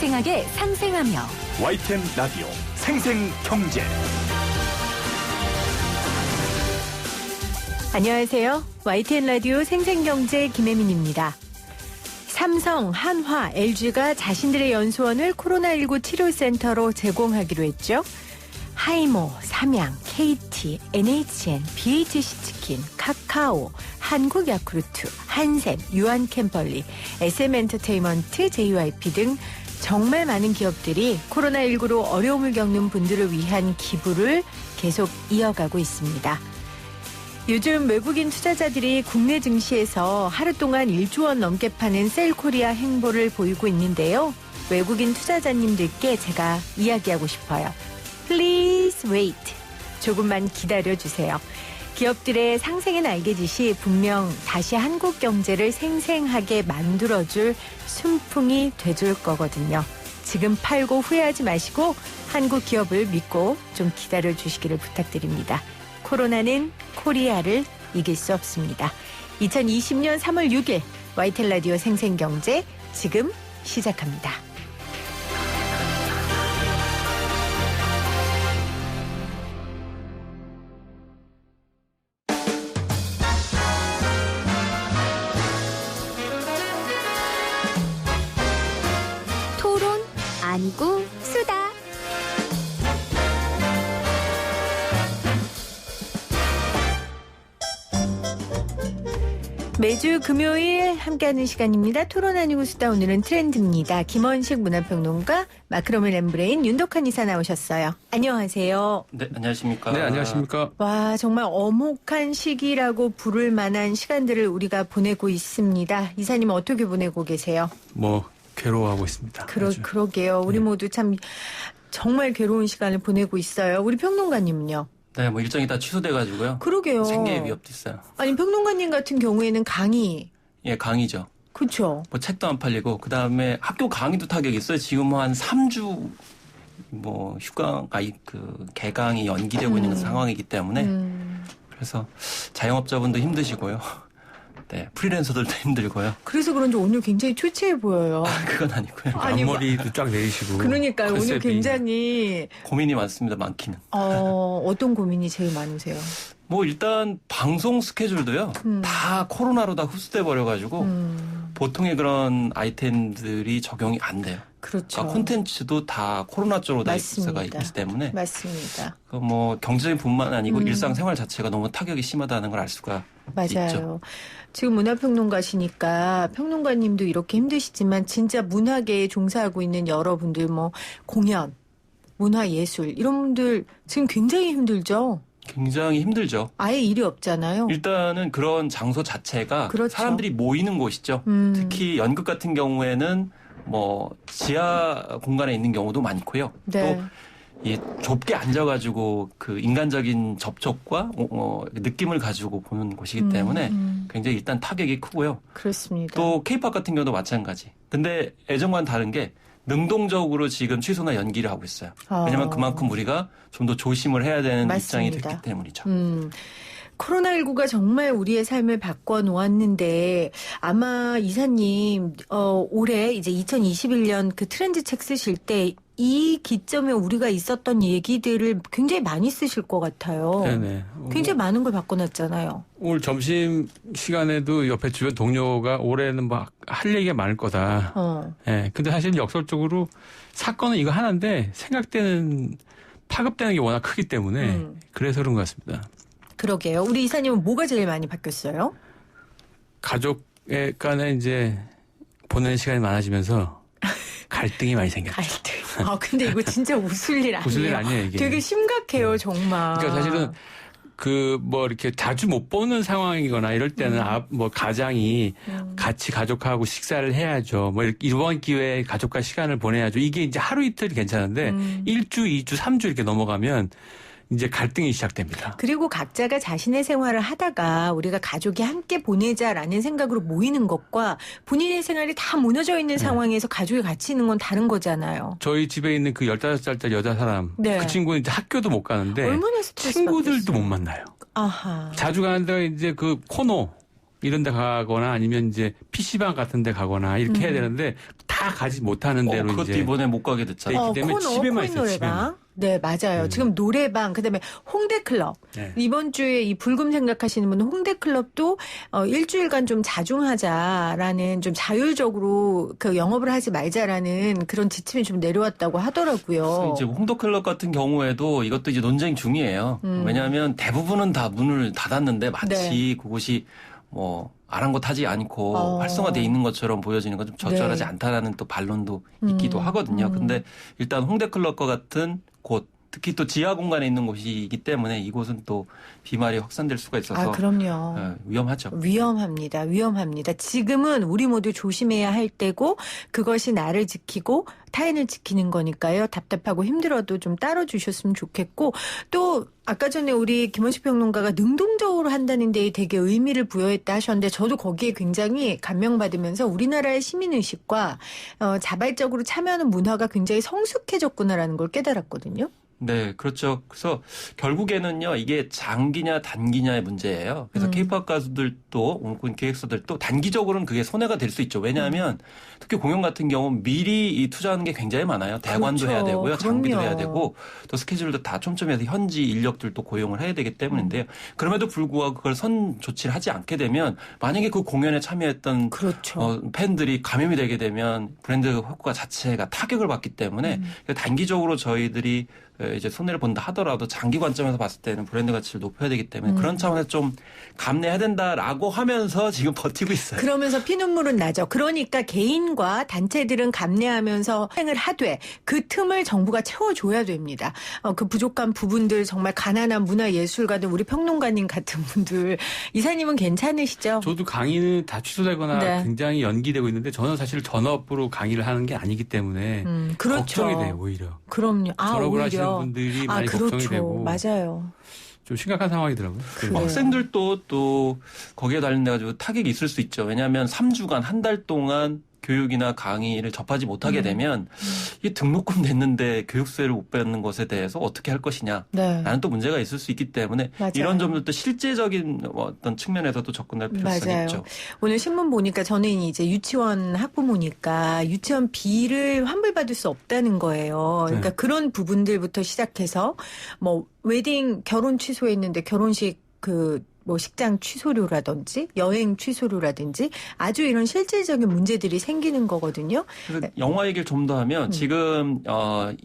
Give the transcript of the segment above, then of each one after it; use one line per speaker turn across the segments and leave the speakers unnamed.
생생하게 상생하며
YTN 라디오 생생경제.
안녕하세요. YTN 라디오 생생경제 김혜민입니다. 삼성, 한화, LG가 자신들의 연수원을 코로나19 치료센터로 제공하기로 했죠. 하이모, 삼양, KT, NHN, BHC치킨, 카카오, 한국야쿠르트, 한샘, 유한캠펄리, SM엔터테인먼트, JYP 등 정말 많은 기업들이 코로나19로 어려움을 겪는 분들을 위한 기부를 계속 이어가고 있습니다. 요즘 외국인 투자자들이 국내 증시에서 하루 동안 1조 원 넘게 파는 셀코리아 행보를 보이고 있는데요. 외국인 투자자님들께 제가 이야기하고 싶어요. Please wait. 조금만 기다려주세요. 기업들의 상생의 날개짓이 분명 다시 한국 경제를 생생하게 만들어줄 순풍이 돼줄 거거든요. 지금 팔고 후회하지 마시고 한국 기업을 믿고 좀 기다려주시기를 부탁드립니다. 코로나는 코리아를 이길 수 없습니다. 2020년 3월 6일 YTN 라디오 생생경제 지금 시작합니다.
토론 아니고 수다.
매주 금요일 함께하는 시간입니다. 토론 아니고 수다. 오늘은 트렌드입니다. 김원식 문화평론가, 마크로멜 엠브레인 윤덕한 이사 나오셨어요. 안녕하세요.
네, 안녕하십니까.
네, 안녕하십니까.
와, 정말 엄혹한 시기라고 부를 만한 시간들을 우리가 보내고 있습니다. 이사님 어떻게 보내고 계세요?
괴로워하고 있습니다.
그러게요. 우리 모두 참 정말 괴로운 시간을 보내고 있어요. 우리 평론가님은요?
네, 일정이 다 취소돼가지고요.
그러게요.
생계의 위협도 있어요.
아니, 평론가님 같은 경우에는 강의.
예, 강의죠.
그렇죠.
책도 안 팔리고, 그 다음에 학교 강의도 타격이 있어요. 지금 한 3주, 개강이 연기되고 있는 상황이기 때문에. 그래서 자영업자분도 힘드시고요. 네, 프리랜서들도 힘들고요.
그래서 그런지 오늘 굉장히 초췌해 보여요.
그건 아니고요.
앞머리도 쫙 내리시고.
그러니까요. 오늘
컨셉이.
굉장히.
고민이 많습니다, 많기는.
어떤 고민이 제일 많으세요?
일단 방송 스케줄도요. 다 코로나로 다 흡수돼 버려가지고 보통의 그런 아이템들이 적용이 안 돼요.
그렇죠.
그러니까 콘텐츠도 다 코로나 쪽으로 다
맞습니다.
입사가 있기 때문에.
맞습니다.
경제적인 뿐만 아니고 일상생활 자체가 너무 타격이 심하다는 걸 알 수가
맞아요.
있죠.
지금 문화평론가시니까 평론가님도 이렇게 힘드시지만 진짜 문화계에 종사하고 있는 여러분들 공연, 문화예술 이런 분들 지금 굉장히 힘들죠?
굉장히 힘들죠.
아예 일이 없잖아요.
일단은 그런 장소 자체가
그렇죠.
사람들이 모이는 곳이죠. 특히 연극 같은 경우에는 지하 공간에 있는 경우도 많고요.
네.
또 이 좁게 앉아가지고 그 인간적인 접촉과 느낌을 가지고 보는 곳이기 때문에 굉장히 일단 타격이 크고요.
그렇습니다.
또 K-팝 같은 경우도 마찬가지. 근데 예전과는 다른 게 능동적으로 지금 취소나 연기를 하고 있어요. 왜냐하면 그만큼 우리가 좀 더 조심을 해야 되는
맞습니다.
입장이 됐기 때문이죠.
코로나19가 정말 우리의 삶을 바꿔놓았는데 아마 이사님 올해 이제 2021년 그 트렌드 책 쓰실 때 이 기점에 우리가 있었던 얘기들을 굉장히 많이 쓰실 것 같아요.
네네.
굉장히 많은 걸 바꿔놨잖아요.
오늘 점심 시간에도 옆에 주변 동료가 올해는 할 얘기가 많을 거다. 예. 근데 사실 역설적으로 사건은 이거 하나인데 생각되는 파급되는 게 워낙 크기 때문에 그래서 그런 것 같습니다.
그러게요. 우리 이사님은 뭐가 제일 많이 바뀌었어요?
가족 간에 이제 보내는 시간이 많아지면서 갈등이 많이 생겼죠.
갈등. 근데 이거 진짜 웃을 일 아니에요.
웃을 일 아니에요, 이게.
되게 심각해요, 정말.
그러니까 사실은 이렇게 자주 못 보는 상황이거나 이럴 때는 가장이 같이 가족하고 식사를 해야죠. 이번 기회에 가족과 시간을 보내야죠. 이게 이제 하루 이틀이 괜찮은데 1주, 2주, 3주 이렇게 넘어가면 이제 갈등이 시작됩니다.
그리고 각자가 자신의 생활을 하다가 우리가 가족이 함께 보내자라는 생각으로 모이는 것과 본인의 생활이 다 무너져 있는 상황에서 가족이 같이 있는 건 다른 거잖아요.
저희 집에 있는 그 15살짜리 여자 사람,
네.
그 친구는 이제 학교도 못 가는데
얼마나 스트레스
친구들도
받겠어요.
못 만나요.
아하.
자주 가는 데가 이제 그 코노 이런 데 가거나 아니면 이제 PC방 같은 데 가거나 이렇게 해야 되는데 다 다 가지 못하는 대로
그것도
이제
이번에 못 가게 됐잖아요.
네, 때문에 집에만 있어요,
노래방. 네, 맞아요. 지금 노래방, 그다음에 홍대클럽.
네.
이번 주에 이 불금 생각하시는 분은 홍대클럽도 일주일간 좀 자중하자라는, 좀 자율적으로 그 영업을 하지 말자라는 그런 지침이 좀 내려왔다고 하더라고요.
그래서 이제 홍도클럽 같은 경우에도 이것도 이제 논쟁 중이에요. 왜냐하면 대부분은 다 문을 닫았는데 마치 그곳이 뭐 아랑곳하지 않고 활성화돼 있는 것처럼 보여지는 건 좀 적절하지
네.
않다라는 또 반론도 있기도 하거든요. 근데 일단 홍대클럽과 같은 곳, 특히 또 지하 공간에 있는 곳이기 때문에 이곳은 또 비말이 확산될 수가 있어서
그럼요.
위험하죠.
위험합니다. 지금은 우리 모두 조심해야 할 때고, 그것이 나를 지키고 타인을 지키는 거니까요. 답답하고 힘들어도 좀 따라주셨으면 좋겠고, 또 아까 전에 우리 김원식 평론가가 능동적으로 한다는 데에 되게 의미를 부여했다 하셨는데, 저도 거기에 굉장히 감명받으면서 우리나라의 시민의식과 자발적으로 참여하는 문화가 굉장히 성숙해졌구나라는 걸 깨달았거든요.
네, 그렇죠. 그래서 결국에는요, 이게 장기냐 단기냐의 문제예요. 그래서 케이팝 가수들도, 혹은 기획사들도 단기적으로는 그게 손해가 될 수 있죠. 왜냐하면 특히 공연 같은 경우는 미리 이 투자하는 게 굉장히 많아요. 대관도
그렇죠.
해야 되고요. 장비도
그럼요.
해야 되고, 또 스케줄도 다 촘촘해서 현지 인력들도 고용을 해야 되기 때문인데요. 그럼에도 불구하고 그걸 선 조치를 하지 않게 되면, 만약에 그 공연에 참여했던
그렇죠.
팬들이 감염이 되게 되면 브랜드 효과 자체가 타격을 받기 때문에 단기적으로 저희들이 이제 손해를 본다 하더라도 장기 관점에서 봤을 때는 브랜드 가치를 높여야 되기 때문에 그런 차원에서 좀 감내해야 된다라고 하면서 지금 버티고 있어요.
그러면서 피눈물은 나죠. 그러니까 개인과 단체들은 감내하면서 행을 하되 그 틈을 정부가 채워줘야 됩니다. 그 부족한 부분들, 정말 가난한 문화예술가들, 우리 평론가님 같은 분들. 이사님은 괜찮으시죠?
저도 강의는 다 취소되거나
네.
굉장히 연기되고 있는데 저는 사실 전업으로 강의를 하는 게 아니기 때문에
그렇죠.
걱정이 돼요, 오히려.
그럼요.
전업을
오히려.
하시는 분들이 많이
그렇죠.
걱정이 되고
맞아요.
좀 심각한 상황이더라고요.
그래요.
학생들도 또 거기에 관련돼 가지고 타격이 있을 수 있죠. 왜냐하면 3주간 한 달 동안 교육이나 강의를 접하지 못하게 되면 이 등록금 냈는데 교육세를 못 받는 것에 대해서 어떻게 할 것이냐 라는 또 문제가 있을 수 있기 때문에
맞아요.
이런 점들도 실제적인 어떤 측면에서도 접근할 필요성이
맞아요.
있죠.
오늘 신문 보니까 저는 이제 유치원 학부모니까 유치원비를 환불받을 수 없다는 거예요. 그러니까
네.
그런 부분들부터 시작해서 뭐 웨딩 결혼 취소했는데 결혼식 뭐 식장 취소료라든지 여행 취소료라든지 아주 이런 실질적인 문제들이 생기는 거거든요.
그래서 영화 얘기를 좀 더 하면 지금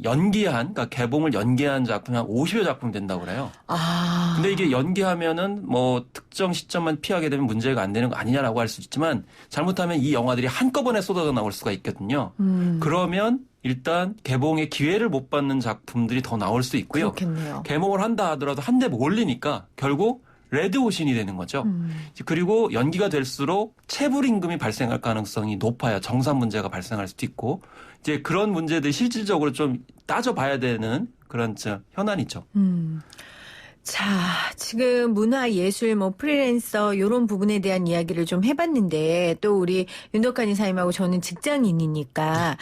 연기한, 그러니까 개봉을 연기한 작품이 한 50여 작품 된다고 그래요. 근데 이게 연기하면은 뭐 특정 시점만 피하게 되면 문제가 안 되는 거 아니냐라고 할 수 있지만, 잘못하면 이 영화들이 한꺼번에 쏟아져 나올 수가 있거든요. 그러면 일단 개봉의 기회를 못 받는 작품들이 더 나올 수 있고요.
그렇겠네요.
개봉을 한다 하더라도 한 대 몰리니까 결국 레드오신이 되는 거죠. 그리고 연기가 될수록 체불 임금이 발생할 가능성이 높아요. 정산 문제가 발생할 수도 있고, 이제 그런 문제들이 실질적으로 좀 따져봐야 되는 그런 현안이죠.
자, 지금 문화, 예술, 뭐 프리랜서 이런 부분에 대한 이야기를 좀 해봤는데, 또 우리 윤덕한 이사님하고 저는 직장인이니까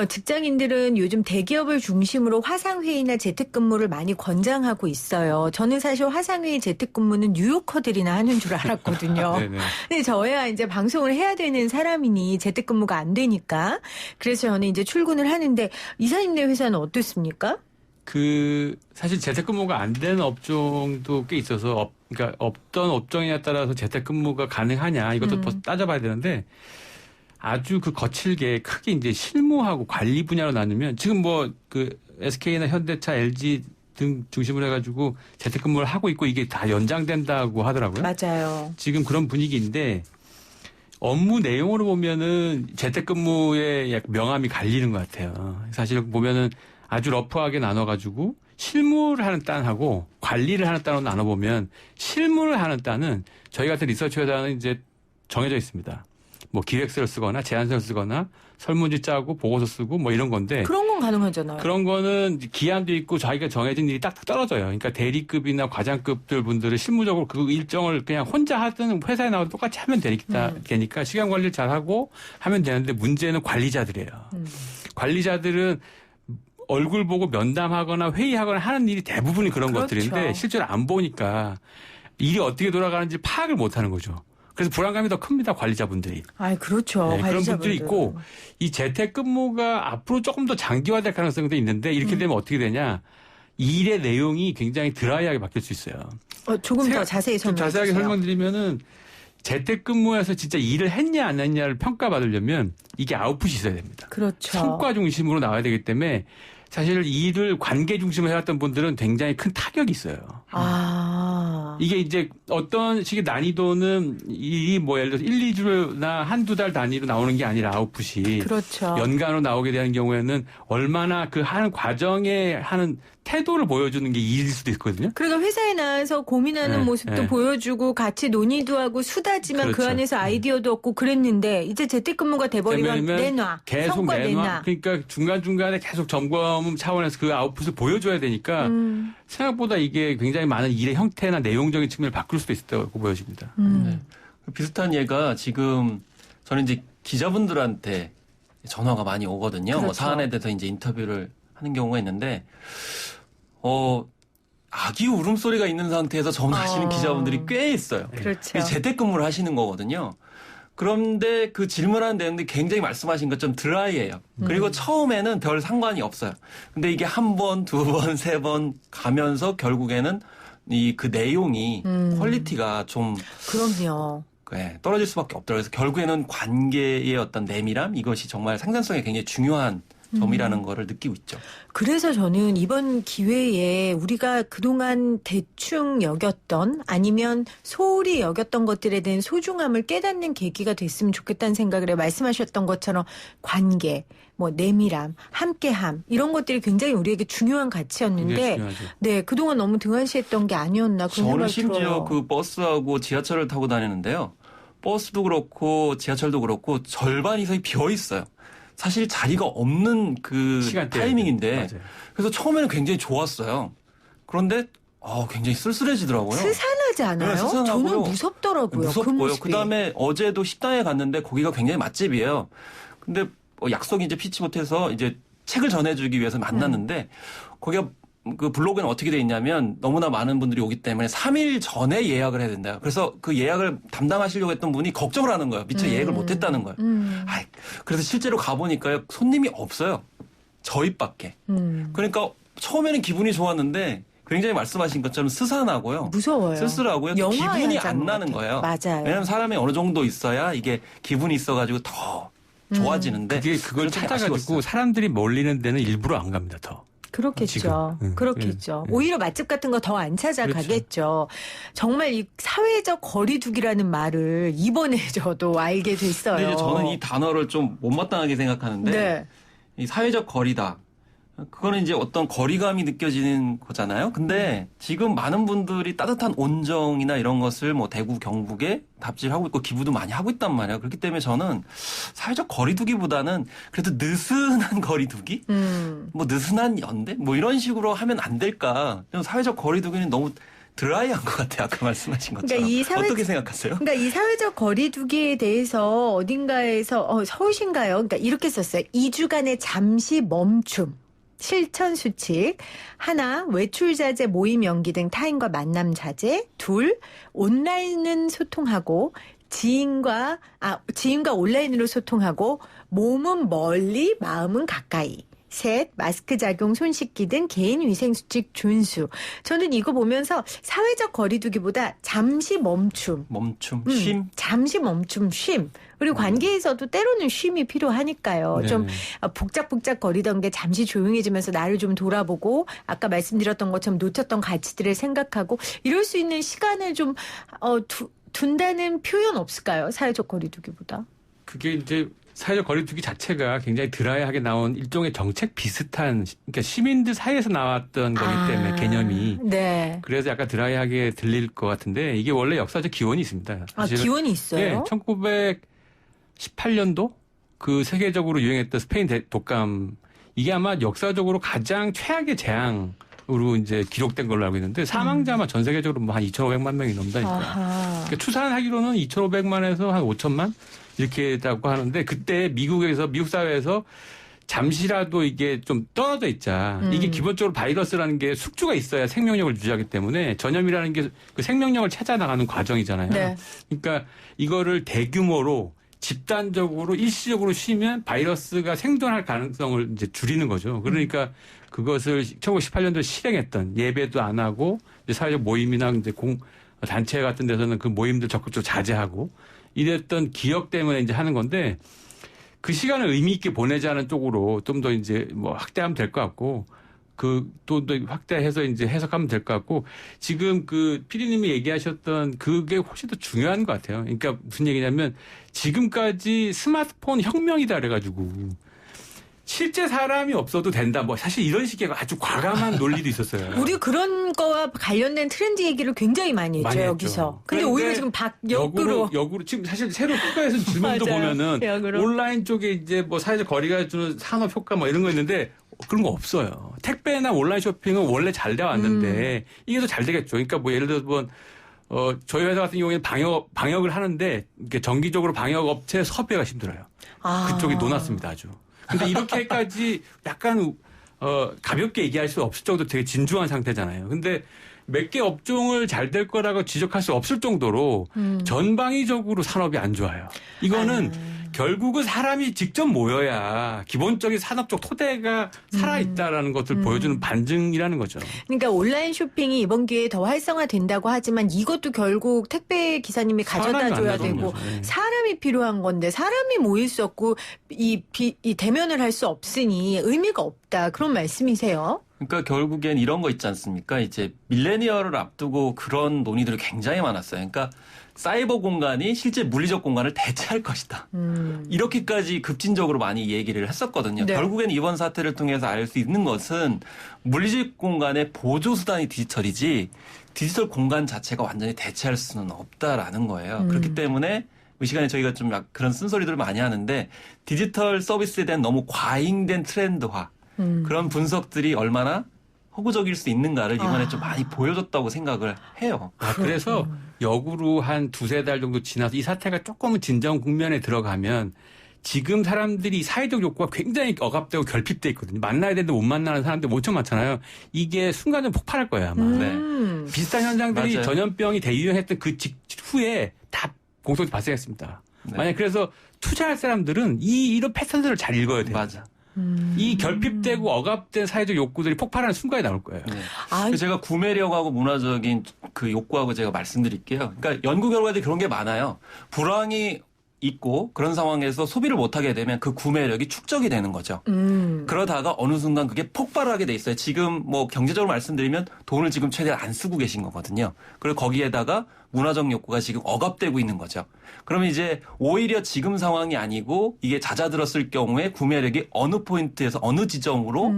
직장인들은 요즘 대기업을 중심으로 화상회의나 재택근무를 많이 권장하고 있어요. 저는 사실 화상회의, 재택근무는 뉴요커들이나 하는 줄 알았거든요.
네네.
근데 저야 이제 방송을 해야 되는 사람이니 재택근무가 안 되니까, 그래서 저는 이제 출근을 하는데, 이사님네 회사는 어떻습니까?
사실 재택근무가 안 되는 업종도 꽤 있어서, 그러니까 없던 업종에 따라서 재택근무가 가능하냐, 이것도 더 따져봐야 되는데, 아주 거칠게 크게 이제 실무하고 관리 분야로 나누면, 지금 SK나 현대차, LG 등 중심으로 해가지고 재택근무를 하고 있고, 이게 다 연장된다고 하더라고요.
맞아요.
지금 그런 분위기인데, 업무 내용으로 보면은 재택근무의 약간 명암이 갈리는 것 같아요. 사실 보면은 아주 러프하게 나눠가지고 실무를 하는 단하고 관리를 하는 단으로 나눠보면, 실무를 하는 단은 저희 같은 리서치 회사는 이제 정해져 있습니다. 뭐 기획서를 쓰거나 제안서를 쓰거나 설문지 짜고 보고서 쓰고 뭐 이런 건데,
그런 건 가능하잖아요.
그런 거는 기한도 있고 자기가 정해진 일이 딱딱 떨어져요. 그러니까 대리급이나 과장급들 분들은 실무적으로 그 일정을 그냥 혼자 하든 회사에 나와도 똑같이 하면 되니까 시간 관리를 잘하고 하면 되는데, 문제는 관리자들이에요. 관리자들은 얼굴 보고 면담하거나 회의하거나 하는 일이 대부분이 그런
그렇죠.
것들인데, 실제로 안 보니까 일이 어떻게 돌아가는지 파악을 못 하는 거죠. 그래서 불안감이 더 큽니다. 관리자분들이.
아, 그렇죠.
네, 그런
관리자분들.
분들이 있고 이 재택근무가 앞으로 조금 더 장기화될 가능성도 있는데 이렇게 되면 어떻게 되냐? 일의 내용이 굉장히 드라이하게 바뀔 수 있어요.
조금 더 자세히
좀
설명해
자세하게
주세요.
설명드리면은 재택근무에서 진짜 일을 했냐 안 했냐를 평가받으려면 이게 아웃풋이 있어야 됩니다.
그렇죠.
성과 중심으로 나와야 되기 때문에 사실 일을 관계 중심으로 해왔던 분들은 굉장히 큰 타격이 있어요. 이게 이제 어떤 식의 난이도는 일이 뭐 예를 들어서 1, 2주나 한두 달 단위로 나오는 게 아니라 아웃풋이
그렇죠.
연간으로 나오게 되는 경우에는 얼마나 그 하는 과정에 하는 태도를 보여주는 게 일일 수도 있거든요.
그러니까 회사에 나와서 고민하는
네,
모습도
네.
보여주고 같이 논의도 하고 수다지만 그
그렇죠.
안에서 아이디어도 얻고 그랬는데 이제 재택근무가 돼버리면
되면
내놔.
계속
성과
내놔. 그러니까 중간중간에 계속 점검 차원에서 그 아웃풋을 보여줘야 되니까 생각보다 이게 굉장히 많은 일의 형태나 내용적인 측면을 바꿀 수도 있다고 보여집니다.
네. 비슷한 예가 지금 저는 이제 기자분들한테 전화가 많이 오거든요.
그렇죠.
뭐 사안에 대해서 이제 인터뷰를 하는 경우가 있는데, 아기 울음소리가 있는 상태에서 전화하시는 기자분들이 꽤 있어요.
그렇죠.
재택근무를 하시는 거거든요. 그런데 그 질문하는 내용들이 굉장히 말씀하신 것처럼 드라이해요. 그리고 처음에는 별 상관이 없어요. 근데 이게 한 번, 두 번, 세 번 가면서 결국에는 그 내용이 퀄리티가 좀
그럼요.
떨어질 수밖에 없더라고요. 그래서 결국에는 관계의 어떤 내밀함 이것이 정말 생산성에 굉장히 중요한 점이라는 거를 느끼고 있죠.
그래서 저는 이번 기회에 우리가 그동안 대충 여겼던 아니면 소홀히 여겼던 것들에 대한 소중함을 깨닫는 계기가 됐으면 좋겠다는 생각을 해요. 말씀하셨던 것처럼 관계, 뭐 내밀함, 함께함 이런 것들이 굉장히 우리에게 중요한 가치였는데
중요하죠.
네, 그동안 너무 등한시했던 게 아니었나 그런
저는
생각이
심지어
들어요.
그 버스하고 지하철을 타고 다니는데요. 버스도 그렇고 지하철도 그렇고 절반 이상이 비어 있어요. 사실 자리가 없는 그
시간대에.
타이밍인데
맞아요.
그래서 처음에는 굉장히 좋았어요. 그런데 굉장히 쓸쓸해지더라고요.
스산하지 않아요?
네, 스산하고요.
저는 무섭더라고요. 그
무섭고요.
모습이.
그다음에 어제도 식당에 갔는데 거기가 굉장히 맛집이에요. 근데 약속이 이제 피치 못해서 이제 책을 전해주기 위해서 만났는데 거기가 그 블로그에는 어떻게 돼 있냐면 너무나 많은 분들이 오기 때문에 3일 전에 예약을 해야 된다. 그래서 그 예약을 담당하시려고 했던 분이 걱정을 하는 거예요. 미처 예약을 못 했다는 거예요. 그래서 실제로 가보니까요. 손님이 없어요. 저희밖에. 그러니까 처음에는 기분이 좋았는데 굉장히 말씀하신 것처럼 스산하고요.
무서워요.
쓸쓸하고요.
영화에
기분이
하자는
안 나는
것
거예요.
같아요. 맞아요.
왜냐하면 사람이 어느 정도 있어야 이게 기분이 있어가지고 더 좋아지는데
그게 그걸
그건 되게
찾아가지고
아쉬웠어요.
사람들이 몰리는 데는 일부러 안 갑니다. 더.
그렇겠죠.
지금.
그렇겠죠. 오히려 맛집 같은 거 더 안 찾아가겠죠. 정말 이 사회적 거리두기라는 말을 이번에 저도 알게 됐어요.
근데 이제 저는 이 단어를 좀 못마땅하게 생각하는데
네.
이 사회적 거리다. 그거는 이제 어떤 거리감이 느껴지는 거잖아요. 근데 지금 많은 분들이 따뜻한 온정이나 이런 것을 뭐 대구 경북에 답질하고 있고 기부도 많이 하고 있단 말이에요. 그렇기 때문에 저는 사회적 거리두기보다는 그래도 느슨한 거리두기? 뭐 느슨한 연대? 뭐 이런 식으로 하면 안 될까? 좀 사회적 거리두기는 너무 드라이한 것 같아요. 아까 말씀하신 것처럼.
그러니까
어떻게 생각하세요?
그러니까 이 사회적 거리두기에 대해서 어딘가에서 서울신가요? 그러니까 이렇게 썼어요. 2주간의 잠시 멈춤. 실천 수칙. 하나, 외출 자제, 모임 연기 등 타인과 만남 자제. 둘, 온라인은 소통하고 지인과 온라인으로 소통하고 몸은 멀리, 마음은 가까이. 셋, 마스크 착용, 손 씻기 등 개인 위생 수칙 준수. 저는 이거 보면서 사회적 거리두기보다 잠시 멈춤.
쉼.
잠시 멈춤, 쉼. 그리고 관계에서도 때로는 쉼이 필요하니까요.
네네.
좀 복작복작 거리던 게 잠시 조용해지면서 나를 좀 돌아보고 아까 말씀드렸던 것처럼 놓쳤던 가치들을 생각하고 이럴 수 있는 시간을 좀 둔다는 표현 없을까요? 사회적 거리두기보다.
그게 이제 사회적 거리두기 자체가 굉장히 드라이하게 나온 일종의 정책 비슷한 그러니까 시민들 사이에서 나왔던 거기 때문에 개념이
네.
그래서 약간 드라이하게 들릴 것 같은데 이게 원래 역사적 기원이 있습니다. 사실은
기원이 있어요?
네, 1918년도 그 세계적으로 유행했던 스페인 독감 이게 아마 역사적으로 가장 최악의 재앙으로 이제 기록된 걸로 알고 있는데 사망자만 전 세계적으로 뭐 한 2,500만 명이 넘다니까. 그러니까 추산하기로는 2,500만에서 한 5천만 이렇게 했다고 하는데 그때 미국 사회에서 잠시라도 이게 좀 떨어져 있자. 이게 기본적으로 바이러스라는 게 숙주가 있어야 생명력을 유지하기 때문에 전염이라는 게 그 생명력을 찾아 나가는 과정이잖아요.
네. 그러니까
이거를 대규모로 집단적으로 일시적으로 쉬면 바이러스가 생존할 가능성을 이제 줄이는 거죠. 그러니까 그것을 1918년도에 실행했던 예배도 안 하고 이제 사회적 모임이나 이제 단체 같은 데서는 그 모임들 적극적으로 자제하고 이랬던 기억 때문에 이제 하는 건데 그 시간을 의미 있게 보내자는 쪽으로 좀 더 이제 뭐 확대하면 될 것 같고 그 또 확대해서 이제 해석하면 될 것 같고 지금 그 피디님이 얘기하셨던 그게 훨씬 더 중요한 것 같아요. 그러니까 무슨 얘기냐면 지금까지 스마트폰 혁명이다 그래가지고 실제 사람이 없어도 된다. 뭐 사실 이런 식의 아주 과감한 논리도 있었어요.
우리 그런 거와 관련된 트렌드 얘기를 굉장히 많이 했죠, 여기서. 근데 오히려 지금 역으로
지금 사실 새로 국가에서 질문도 보면은
역으로.
온라인 쪽에 이제 뭐 사회적 거리가 주는 산업 효과 뭐 이런 거 있는데 그런 거 없어요. 택배나 온라인 쇼핑은 원래 잘 돼 왔는데 이게 더 잘 되겠죠. 그러니까 뭐 예를 들어서 저희 회사 같은 경우에는 방역을 하는데 이렇게 정기적으로 방역 업체 섭외가 힘들어요. 그쪽이 놓았습니다, 아주. 근데 이렇게까지 약간 가볍게 얘기할 수 없을 정도 되게 진중한 상태잖아요. 근데 몇 개 업종을 잘 될 거라고 지적할 수 없을 정도로 전방위적으로 산업이 안 좋아요. 이거는 결국은 사람이 직접 모여야 기본적인 산업적 토대가 살아있다라는 것을 보여주는 반증이라는 거죠.
그러니까 온라인 쇼핑이 이번 기회에 더 활성화된다고 하지만 이것도 결국 택배 기사님이 가져다 줘야 되고 사람이 필요한 건데 사람이 모일 수 없고 이 대면을 할 수 없으니 의미가 없다. 그런 말씀이세요?
그러니까 결국엔 이런 거 있지 않습니까? 이제 밀레니얼을 앞두고 그런 논의들이 굉장히 많았어요. 그러니까 사이버 공간이 실제 물리적 공간을 대체할 것이다. 이렇게까지 급진적으로 많이 얘기를 했었거든요.
네.
결국엔 이번 사태를 통해서 알 수 있는 것은 물리적 공간의 보조수단이 디지털이지 디지털 공간 자체가 완전히 대체할 수는 없다라는 거예요. 그렇기 때문에 이 시간에 저희가 좀 그런 쓴소리들을 많이 하는데 디지털 서비스에 대한 너무 과잉된 트렌드화 그런 분석들이 얼마나 허구적일 수 있는가를 이번에 좀 많이 보여줬다고 생각을 해요.
그래서 역으로 한 두세 달 정도 지나서 이 사태가 조금은 진정 국면에 들어가면 지금 사람들이 사회적 욕구가 굉장히 억압되고 결핍돼 있거든요. 만나야 되는데 못 만나는 사람들 엄청 많잖아요. 이게 순간적으로 폭발할 거예요, 아마.
네.
비슷한 현상들이
맞아요.
전염병이 대유행했던 그 직후에 다 공통적으로 발생했습니다.
네.
만약 그래서 투자할 사람들은 이런 패턴들을 잘 읽어야 돼요.
맞아.
이 결핍되고 억압된 사회적 욕구들이 폭발하는 순간이 나올 거예요.
네. 그래서 제가 구매력하고 문화적인 그 욕구하고 제가 말씀드릴게요. 그러니까 연구 결과들이 그런 게 많아요. 불황이 있고 그런 상황에서 소비를 못하게 되면 그 구매력이 축적이 되는 거죠. 그러다가 어느 순간 그게 폭발하게 돼 있어요. 지금 뭐 경제적으로 말씀드리면 돈을 지금 최대한 안 쓰고 계신 거거든요. 그리고 거기에다가 문화적 욕구가 지금 억압되고 있는 거죠. 그러면 이제 오히려 지금 상황이 아니고 이게 잦아들었을 경우에 구매력이 어느 포인트에서 어느 지점으로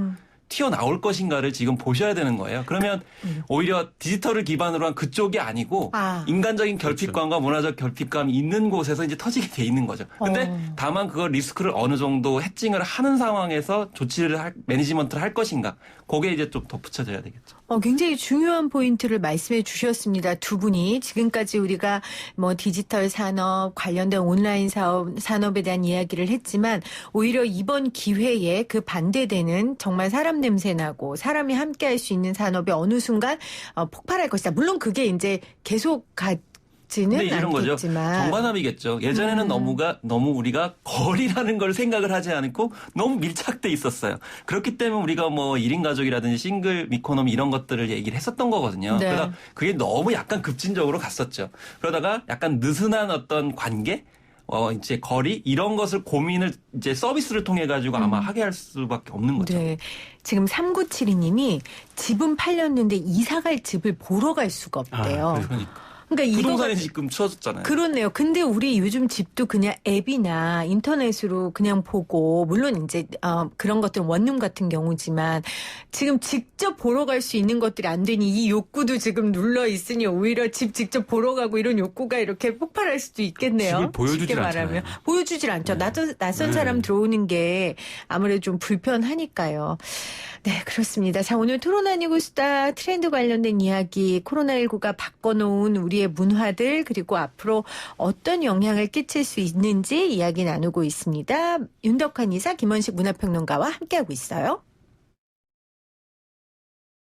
튀어나올 것인가를 지금 보셔야 되는 거예요. 그러면 오히려 디지털을 기반으로 한 그쪽이 아니고 인간적인 결핍감과 문화적 결핍감이 있는 곳에서 이제 터지게 돼 있는 거죠. 근데 다만 그걸 리스크를 어느 정도 해칭을 하는 상황에서 조치를 매니지먼트를 할 것인가. 그게 이제 좀 덧붙여져야 되겠죠.
굉장히 중요한 포인트를 말씀해 주셨습니다. 두 분이 지금까지 우리가 뭐 디지털 산업 관련된 온라인 산업에 대한 이야기를 했지만 오히려 이번 기회에 그 반대되는 정말 사람 냄새 나고 사람이 함께할 수 있는 산업이 어느 순간 폭발할 것이다. 물론 그게 이제 계속 지는
이런 거죠.
않겠지만
정반합이겠죠. 예전에는 너무 우리가 거리라는 걸 생각을 하지 않고 너무 밀착돼 있었어요. 그렇기 때문에 우리가 뭐 1인 가족이라든지 싱글 이코노미 이런 것들을 얘기를 했었던 거거든요.
네.
그러다 그게 너무 약간 급진적으로 갔었죠. 그러다가 약간 느슨한 어떤 관계 이제 거리 이런 것을 고민을 이제 서비스를 통해 가지고 아마 하게 할 수밖에 없는 거죠.
네. 지금 3972님이 집은 팔렸는데 이사 갈 집을 보러 갈 수가 없대요. 그러니까
부동산이 지금 추워졌잖아요.
그렇네요. 근데 우리 요즘 집도 그냥 앱이나 인터넷으로 그냥 보고 물론 이제 그런 것들은 원룸 같은 경우지만 지금 직접 보러 갈 수 있는 것들이 안 되니 이 욕구도 지금 눌러 있으니 오히려 집 직접 보러 가고 이런 욕구가 이렇게 폭발할 수도 있겠네요.
집을 보여주질
쉽게 말하면.
않잖아요.
보여주질 않죠. 낯선 사람 들어오는 게 아무래도 좀 불편하니까요. 네, 그렇습니다. 자, 오늘 토론 아니고 수다 트렌드 관련된 이야기 코로나19가 바꿔놓은 우리 우리의 문화들 그리고 앞으로 어떤 영향을 끼칠 수 있는지 이야기 나누고 있습니다. 윤덕환 이사, 김원식 문화평론가와 함께하고 있어요.